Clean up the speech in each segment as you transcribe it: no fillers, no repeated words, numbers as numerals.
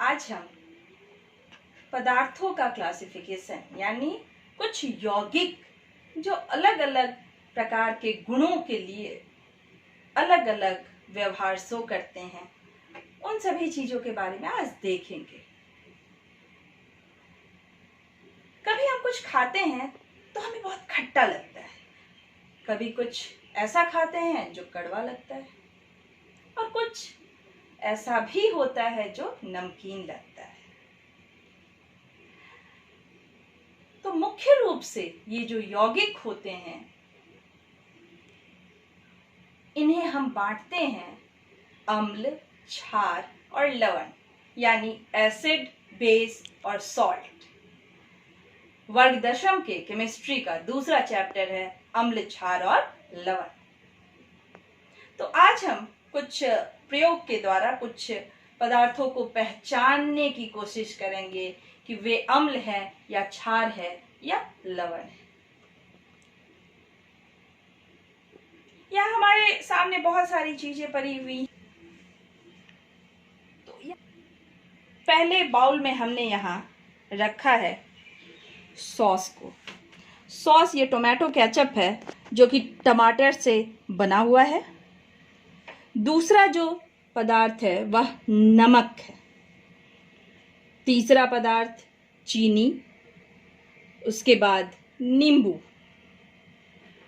आज हम पदार्थों का क्लासिफिकेशन यानी कुछ यौगिक जो अलग अलग प्रकार के गुणों के लिए अलग अलग व्यवहार शो करते हैं, उन सभी चीजों के बारे में आज देखेंगे। कभी हम कुछ खाते हैं तो हमें बहुत खट्टा लगता है, कभी कुछ ऐसा खाते हैं जो कड़वा लगता है, और कुछ ऐसा भी होता है जो नमकीन लगता है। तो मुख्य रूप से ये जो यौगिक होते हैं, इन्हें हम बांटते हैं अम्ल, क्षार और लवण, यानी एसिड, बेस और सॉल्ट। वर्ग 10 के केमिस्ट्री का दूसरा चैप्टर है अम्ल, क्षार और लवण। तो आज हम कुछ प्रयोग के द्वारा कुछ पदार्थों को पहचानने की कोशिश करेंगे कि वे अम्ल है या क्षार है या लवण है। यहाँ हमारे सामने बहुत सारी चीजें पड़ी हुई। तो पहले बाउल में हमने यहाँ रखा है सॉस को। सॉस ये टोमेटो केचप है जो कि टमाटर से बना हुआ है। दूसरा जो पदार्थ है वह नमक है। तीसरा पदार्थ चीनी, उसके बाद नींबू,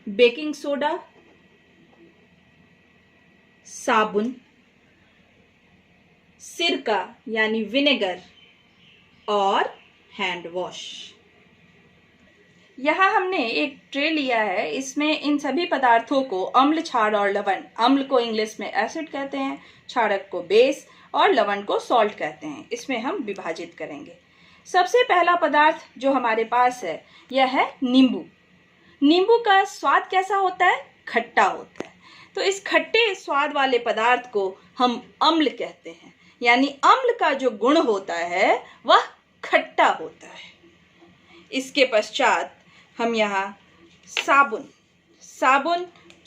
बेकिंग सोडा, साबुन, सिरका यानी विनेगर और हैंड वॉश। यहाँ हमने एक ट्रे लिया है, इसमें इन सभी पदार्थों को अम्ल, क्षार और लवण, अम्ल को इंग्लिश में एसिड कहते हैं, क्षारक को बेस और लवण को सॉल्ट कहते हैं, इसमें हम विभाजित करेंगे। सबसे पहला पदार्थ जो हमारे पास है यह है नींबू। नींबू का स्वाद कैसा होता है? खट्टा होता है। तो इस खट्टे स्वाद वाले पदार्थ को हम अम्ल कहते हैं, यानी अम्ल का जो गुण होता है वह खट्टा होता है। इसके पश्चात हम यहाँ साबुन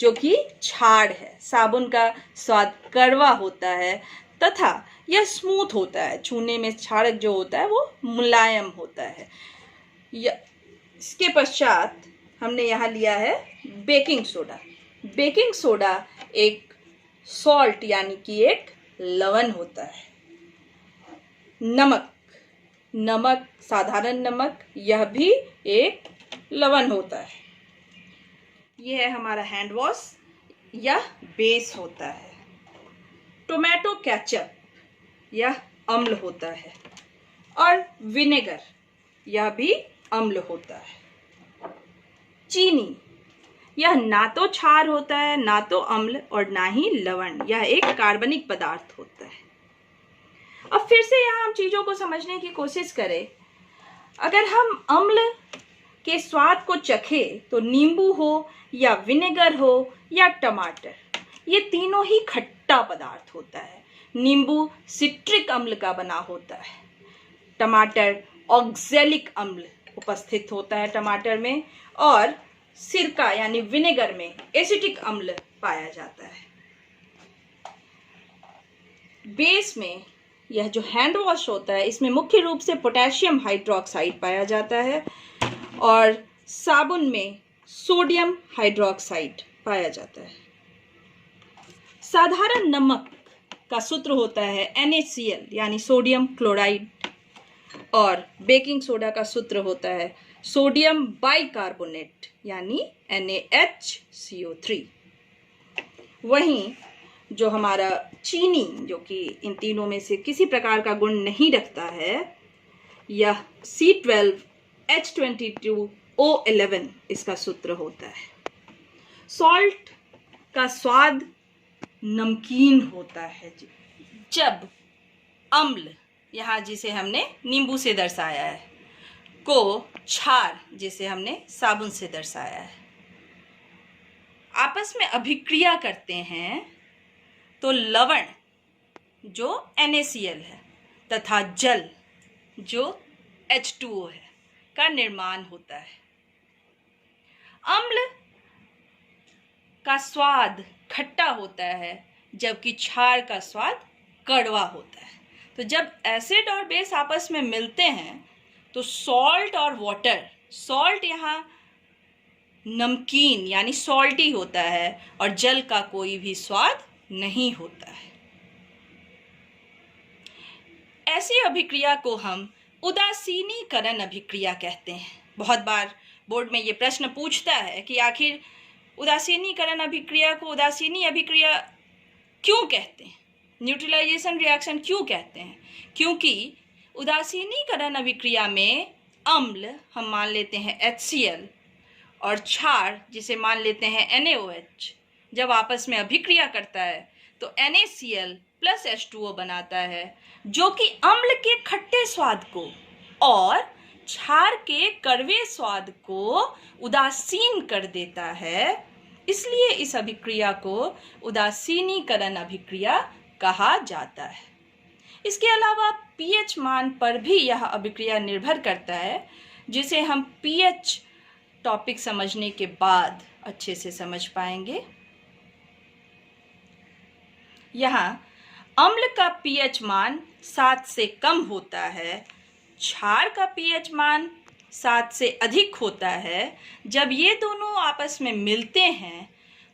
जो कि क्षार है। साबुन का स्वाद कड़वा होता है तथा यह स्मूथ होता है, छूने में क्षारक जो होता है वो मुलायम होता है। इसके पश्चात हमने यहाँ लिया है बेकिंग सोडा। बेकिंग सोडा एक सॉल्ट यानी कि एक लवण होता है। नमक, साधारण नमक, यह भी एक लवण होता है। यह है हमारा हैंड वॉश, यह बेस होता है। टोमेटो केचप, यह अम्ल होता है। और विनेगर, यह भी अम्ल होता है। चीनी, यह ना तो क्षार होता है, ना तो अम्ल और ना ही लवण, यह एक कार्बनिक पदार्थ होता है। अब फिर से यहाँ हम चीजों को समझने की कोशिश करें। अगर हम अम्ल के स्वाद को चखे तो नींबू हो या विनेगर हो या टमाटर, ये तीनों ही खट्टा पदार्थ होता है। नींबू सिट्रिक अम्ल का बना होता है, टमाटर ऑक्सैलिक अम्ल उपस्थित होता है टमाटर में, और सिरका यानी विनेगर में एसिटिक अम्ल पाया जाता है। बेस में यह जो हैंड वॉश होता है, इसमें मुख्य रूप से पोटेशियम हाइड्रोक्साइड पाया जाता है और साबुन में सोडियम हाइड्रोक्साइड पाया जाता है। साधारण नमक का सूत्र होता है NaCl यानी सोडियम क्लोराइड, और बेकिंग सोडा का सूत्र होता है सोडियम बाइकार्बोनेट यानी NaHCO3। वहीं जो हमारा चीनी, जो कि इन तीनों में से किसी प्रकार का गुण नहीं रखता है, यह C12H22O11 इसका सूत्र होता है। सॉल्ट का स्वाद नमकीन होता है जब अम्ल, यहाँ जिसे हमने नींबू से दर्शाया है, को क्षार, जिसे हमने साबुन से दर्शाया है, आपस में अभिक्रिया करते हैं तो लवण जो NaCl है तथा जल जो H2O है का निर्माण होता है। अम्ल का स्वाद खट्टा होता है जबकि क्षार का स्वाद कड़वा होता है। तो जब एसिड और बेस आपस में मिलते हैं तो सॉल्ट और वाटर, सॉल्ट यहाँ नमकीन यानी सॉल्टी होता है और जल का कोई भी स्वाद नहीं होता है। ऐसी अभिक्रिया को हम उदासीनीकरण अभिक्रिया कहते हैं। बहुत बार बोर्ड में ये प्रश्न पूछता है कि आखिर उदासीनीकरण अभिक्रिया को उदासीनी अभिक्रिया क्यों कहते हैं, न्यूट्रलाइजेशन रिएक्शन क्यों कहते हैं? क्योंकि उदासीनीकरण अभिक्रिया में अम्ल हम मान लेते हैं HCl और क्षार जिसे मान लेते हैं NaOH जब आपस में अभिक्रिया करता है तो NaCl प्लस H2O बनाता है, जो कि अम्ल के खट्टे स्वाद को और क्षार के कड़वे स्वाद को उदासीन कर देता है। इसलिए इस अभिक्रिया को उदासीनीकरण अभिक्रिया कहा जाता है। इसके अलावा pH मान पर भी यह अभिक्रिया निर्भर करता है, जिसे हम pH टॉपिक समझने के बाद अच्छे से समझ पाएंगे। यहाँ अम्ल का pH मान 7 से कम होता है, क्षार का pH मान 7 से अधिक होता है। जब ये दोनों आपस में मिलते हैं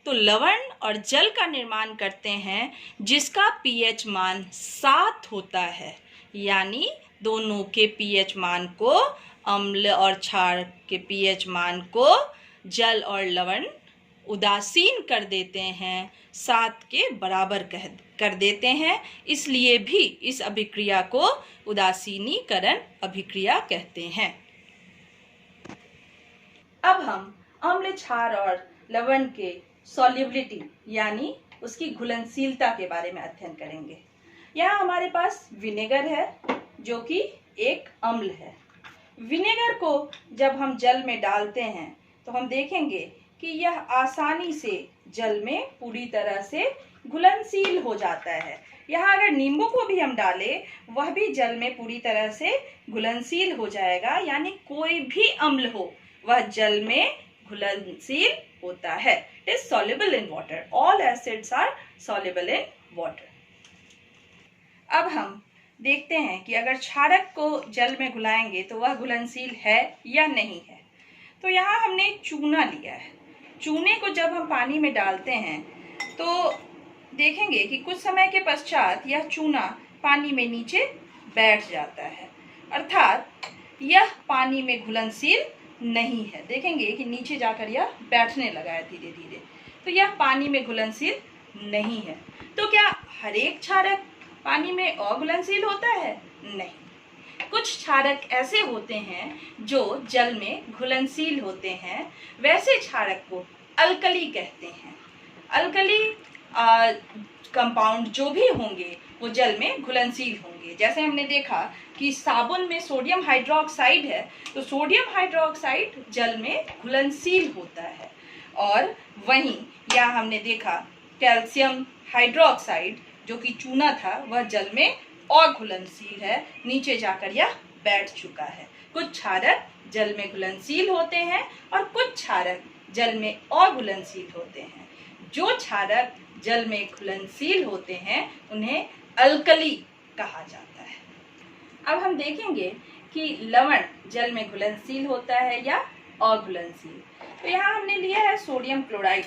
तो लवण और जल का निर्माण करते हैं जिसका pH मान 7 होता है, यानी दोनों के pH मान को, अम्ल और क्षार के pH मान को जल और लवण उदासीन कर देते हैं, 7 के बराबर कर देते हैं। इसलिए भी इस अभिक्रिया को उदासीनीकरण अभिक्रिया कहते हैं। अब हम अम्ल, क्षार और लवण के सॉल्युबिलिटी यानी उसकी घुलनशीलता के बारे में अध्ययन करेंगे। यहाँ हमारे पास विनेगर है जो कि एक अम्ल है। विनेगर को जब हम जल में डालते हैं तो हम देखेंगे कि यह आसानी से जल में पूरी तरह से घुलनशील हो जाता है। यहाँ अगर नींबू को भी हम डालें वह भी जल में पूरी तरह से घुलनशील हो जाएगा, यानी कोई भी अम्ल हो वह जल में घुलनशील होता है। It is soluble in water. All acids are soluble in water. अब हम देखते हैं कि अगर क्षारक को जल में घुलाएंगे तो वह घुलनशील है या नहीं है। तो यहाँ हमने चूना लिया है। चूने को जब हम पानी में डालते हैं तो देखेंगे कि कुछ समय के पश्चात यह चूना पानी में नीचे बैठ जाता है, अर्थात यह पानी में घुलनशील नहीं है। देखेंगे कि नीचे जाकर यह बैठने लगा है धीरे धीरे, तो यह पानी में घुलनशील नहीं है। तो क्या हर एक क्षारक पानी में अघुलनशील होता है? नहीं। कुछ क्षारक ऐसे होते हैं जो जल में घुलनशील होते हैं। वैसे क्षारक को अल्कली कहते हैं। अल्कली कंपाउंड जो भी होंगे वो जल में घुलनशील होंगे। जैसे हमने देखा कि साबुन में सोडियम हाइड्रोक्साइड है, तो सोडियम हाइड्रोक्साइड जल में घुलनशील होता है। और वहीं यहाँ हमने देखा कैल्शियम हाइड्रोक्साइड जो कि चूना था वह जल में अघुलनशील है, नीचे जाकर यह बैठ चुका है। कुछ क्षारक जल में घुलनशील होते हैं और कुछ क्षारक जल में अघुलनशील होते हैं। जो क्षारक जल में घुलनशील होते हैं उन्हें अल्कली कहा जाता है। अब हम देखेंगे कि लवण जल में घुलनशील होता है या अघुलनशील। तो यहाँ हमने लिया है सोडियम क्लोराइड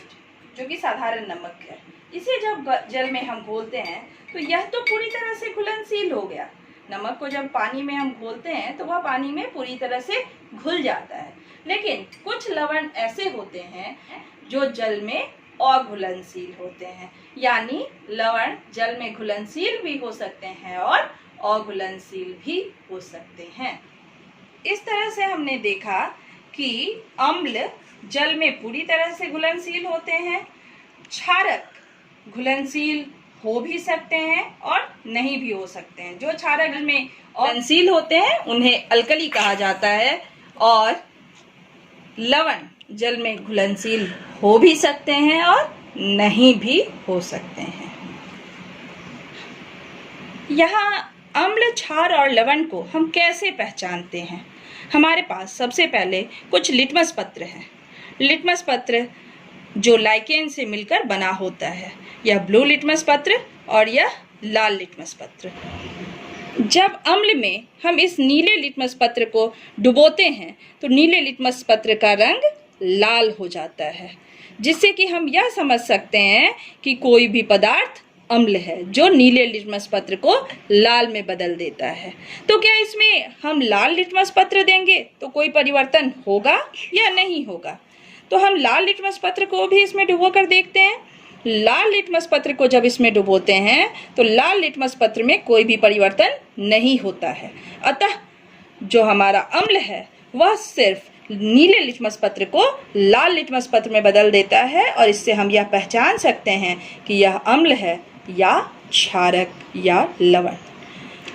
जो कि साधारण नमक है। इसे जब जल में हम घोलते हैं तो यह तो पूरी तरह से घुलनशील हो गया। नमक को जब पानी में हम घोलते हैं तो वह पानी में पूरी तरह से घुल जाता है। लेकिन कुछ लवण ऐसे होते हैं जो जल में अघुलनशील होते हैं, यानी लवण जल में घुलनशील भी हो सकते हैं और अघुलनशील भी हो सकते हैं। इस तरह से हमने देखा कि अम्ल जल में पूरी तरह से घुलनशील होते हैं, क्षारक घुलनशील हो भी सकते हैं और नहीं भी हो सकते हैं। जो क्षारक में घुलनशील होते हैं उन्हें अल्कली कहा जाता है और लवण जल में घुलनशील हो भी सकते हैं और नहीं भी हो सकते हैं। यहाँ अम्ल, क्षार और लवण को हम कैसे पहचानते हैं? हमारे पास सबसे पहले कुछ लिटमस पत्र हैं। लिटमस पत्र जो लाइकेन से मिलकर बना होता है, यह ब्लू लिटमस पत्र और यह लाल लिटमस पत्र। जब अम्ल में हम इस नीले लिटमस पत्र को डुबोते हैं तो नीले लिटमस पत्र का रंग लाल हो जाता है, जिससे कि हम यह समझ सकते हैं कि कोई भी पदार्थ अम्ल है, जो नीले लिटमस पत्र को लाल में बदल देता है। तो क्या इसमें हम लाल लिटमस पत्र देंगे तो कोई परिवर्तन होगा या नहीं होगा? तो हम लाल लिटमस पत्र को भी इसमें डुबो कर देखते हैं। लाल लिटमस पत्र को जब इसमें डुबोते हैं तो लाल लिटमस पत्र में कोई भी परिवर्तन नहीं होता है। अतः जो हमारा अम्ल है वह सिर्फ नीले लिटमस पत्र को लाल लिटमस पत्र में बदल देता है, और इससे हम यह पहचान सकते हैं कि यह अम्ल है या क्षारक या लवण।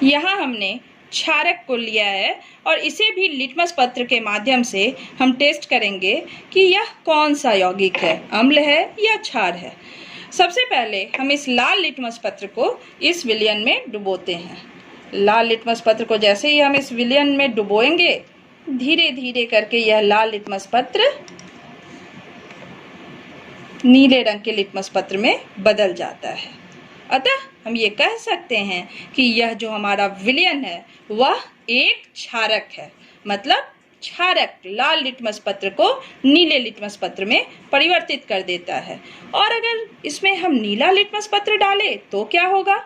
यहाँ हमने क्षारक को लिया है और इसे भी लिटमस पत्र के माध्यम से हम टेस्ट करेंगे कि यह कौन सा यौगिक है, अम्ल है या क्षार है। सबसे पहले हम इस लाल लिटमस पत्र को इस विलयन में डुबोते हैं। लाल लिटमस पत्र को जैसे ही हम इस विलयन में डुबोएंगे, धीरे धीरे करके यह लाल लिटमस पत्र नीले रंग के लिटमस पत्र में बदल जाता है। अतः हम ये कह सकते हैं कि यह जो हमारा विलयन है वह एक क्षारक है, मतलब क्षारक लाल लिटमस पत्र को नीले लिटमस पत्र में परिवर्तित कर देता है। और अगर इसमें हम नीला लिटमस पत्र डालें तो क्या होगा?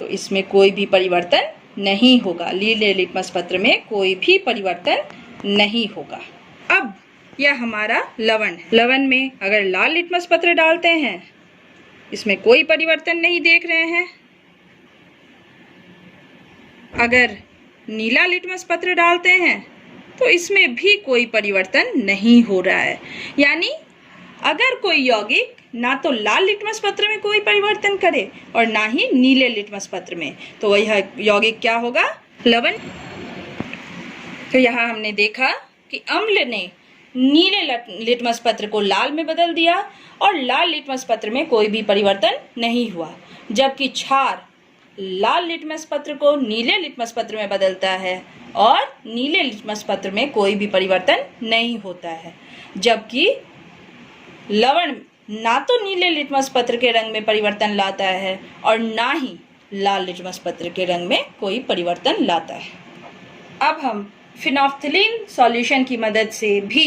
तो इसमें कोई भी परिवर्तन नहीं होगा, नीले लिटमस पत्र में कोई भी परिवर्तन नहीं होगा। अब यह हमारा लवण है। लवण में अगर लाल लिटमस पत्र डालते हैं, इसमें कोई परिवर्तन नहीं देख रहे हैं। अगर नीला लिटमस पत्र डालते हैं तो इसमें भी कोई परिवर्तन नहीं हो रहा है। यानी अगर कोई यौगिक ना तो लाल लिटमस पत्र में कोई परिवर्तन करे और ना ही नीले लिटमस पत्र में, तो वह यौगिक क्या होगा? लवण। तो यहाँ हमने देखा कि अम्ल ने नीले लिटमस पत्र को लाल में बदल दिया और लाल लिटमस पत्र में कोई भी परिवर्तन नहीं हुआ, जबकि क्षार लाल लिटमस पत्र को नीले लिटमस पत्र में बदलता है और नीले लिटमस पत्र में कोई भी परिवर्तन नहीं होता है। जबकि लवण ना तो नीले लिटमस पत्र के रंग में परिवर्तन लाता है और ना ही लाल लिटमस पत्र के रंग में कोई परिवर्तन लाता है। अब हम फिनोल्फ्थलीन सॉल्यूशन की मदद से भी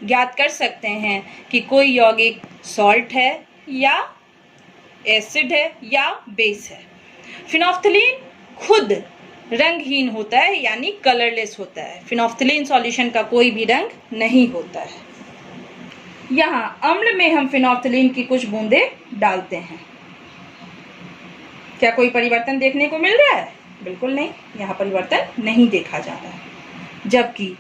ज्ञात कर सकते हैं कि कोई यौगिक सॉल्ट है या एसिड है या बेस है। फिनोल्फ्थलीन खुद रंगहीन होता है, यानी कलरलेस होता है। फिनोल्फ्थलीन सॉल्यूशन का कोई भी रंग नहीं होता है। यहाँ अम्ल में हम फिनोल्फ्थलीन की कुछ बूंदें डालते हैं। क्या कोई परिवर्तन देखने को मिल रहा है? बिल्कुल नहीं, यहाँ परिवर्तन नहीं देखा जा रहा है। जबकि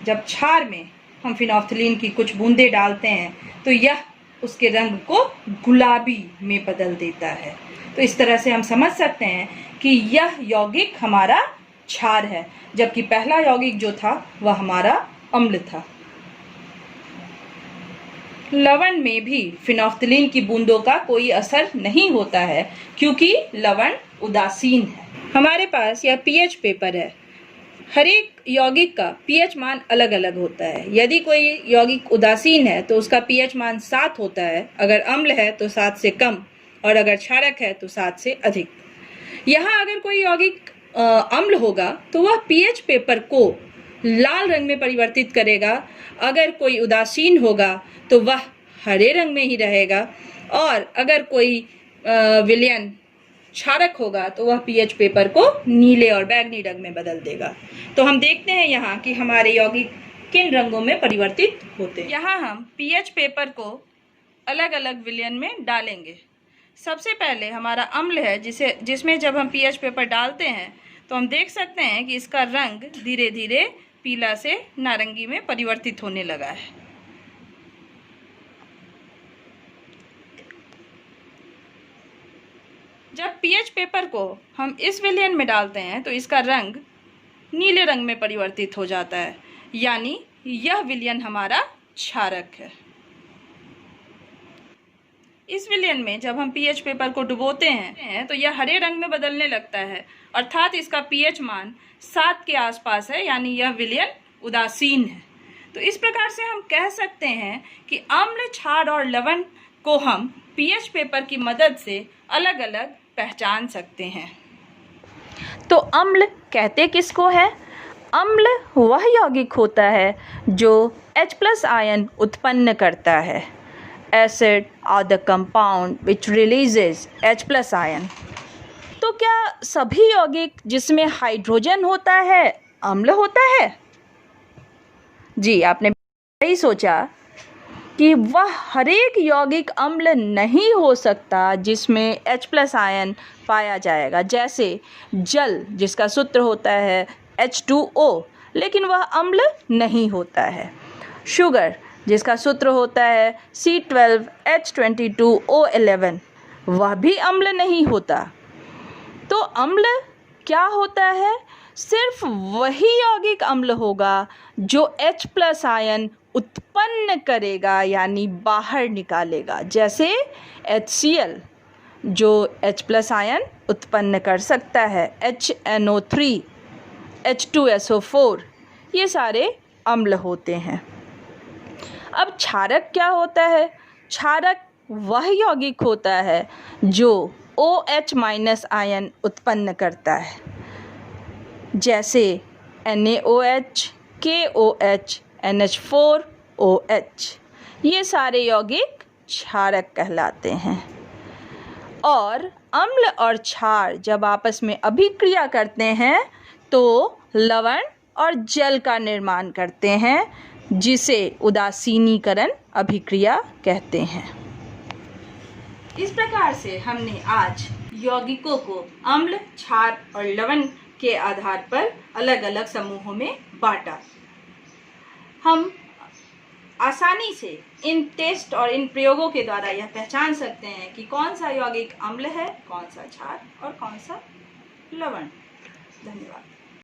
जब क्षार में हम फिनोल्फ्थलीन की कुछ बूंदें डालते हैं तो यह उसके रंग को गुलाबी में बदल देता है। तो इस तरह से हम समझ सकते हैं कि यह यौगिक हमारा क्षार है, जबकि पहला यौगिक जो था वह हमारा अम्ल था। लवण में भी फिनोल्फ्थलीन की बूंदों का कोई असर नहीं होता है, क्योंकि लवण उदासीन है। हमारे पास यह पीएच पेपर है। हर एक यौगिक का पीएच मान अलग अलग होता है। यदि कोई यौगिक उदासीन है तो उसका पीएच मान 7 होता है, अगर अम्ल है तो 7 से कम, और अगर क्षारक है तो 7 से अधिक। यहाँ अगर कोई यौगिक अम्ल होगा तो वह पीएच पेपर को लाल रंग में परिवर्तित करेगा। अगर कोई उदासीन होगा तो वह हरे रंग में ही रहेगा, और अगर कोई विलयन क्षारक होगा तो वह पीएच पेपर को नीले और बैंगनी रंग में बदल देगा। तो हम देखते हैं यहाँ कि हमारे यौगिक किन रंगों में परिवर्तित होते हैं। यहाँ हम पीएच पेपर को अलग अलग विलयन में डालेंगे। सबसे पहले हमारा अम्ल है, जिसमें जब हम पीएच पेपर डालते हैं तो हम देख सकते हैं कि इसका रंग धीरे धीरे पीला से नारंगी में परिवर्तित होने लगा है। जब पीएच पेपर को हम इस विलयन में डालते हैं तो इसका रंग नीले रंग में परिवर्तित हो जाता है, यानी यह विलयन हमारा क्षारक है। इस विलयन में जब हम पीएच पेपर को डुबोते हैं तो यह हरे रंग में बदलने लगता है, अर्थात इसका पीएच मान 7 के आसपास है, यानी यह विलयन उदासीन है। तो इस प्रकार से हम कह सकते हैं कि अम्ल, क्षार और लवण को हम पीएच पेपर की मदद से अलग अलग पहचान सकते हैं। तो अम्ल कहते किसको है? अम्ल वह यौगिक होता है जो H+ आयन उत्पन्न करता है। Acid are the compound which releases H+ ion. तो क्या सभी यौगिक जिसमें हाइड्रोजन होता है अम्ल होता है? जी, आपने सही सोचा कि वह हरेक यौगिक अम्ल नहीं हो सकता जिसमें H+ आयन पाया जाएगा। जैसे जल जिसका सूत्र होता है H2O, लेकिन वह अम्ल नहीं होता है। शुगर जिसका सूत्र होता है C12H22O11, वह भी अम्ल नहीं होता। तो अम्ल क्या होता है? सिर्फ वही यौगिक अम्ल होगा जो H+ आयन उत्पन्न करेगा, यानी बाहर निकालेगा। जैसे HCl जो H+ आयन उत्पन्न कर सकता है, HNO3, H2SO4, ये सारे अम्ल होते हैं। अब क्षारक क्या होता है? क्षारक वह यौगिक होता है जो OH- आयन उत्पन्न करता है। जैसे NaOH, KOH, NH4OH, ये सारे यौगिक क्षारक कहलाते हैं। और अम्ल और क्षार जब आपस में अभिक्रिया करते हैं तो लवण और जल का निर्माण करते हैं, जिसे उदासीनीकरण अभिक्रिया कहते हैं। इस प्रकार से हमने आज यौगिकों को अम्ल, क्षार और लवण के आधार पर अलग अलग समूहों में बांटा। हम आसानी से इन टेस्ट और इन प्रयोगों के द्वारा यह पहचान सकते हैं कि कौन सा यौगिक अम्ल है, कौन सा क्षार और कौन सा लवण। धन्यवाद।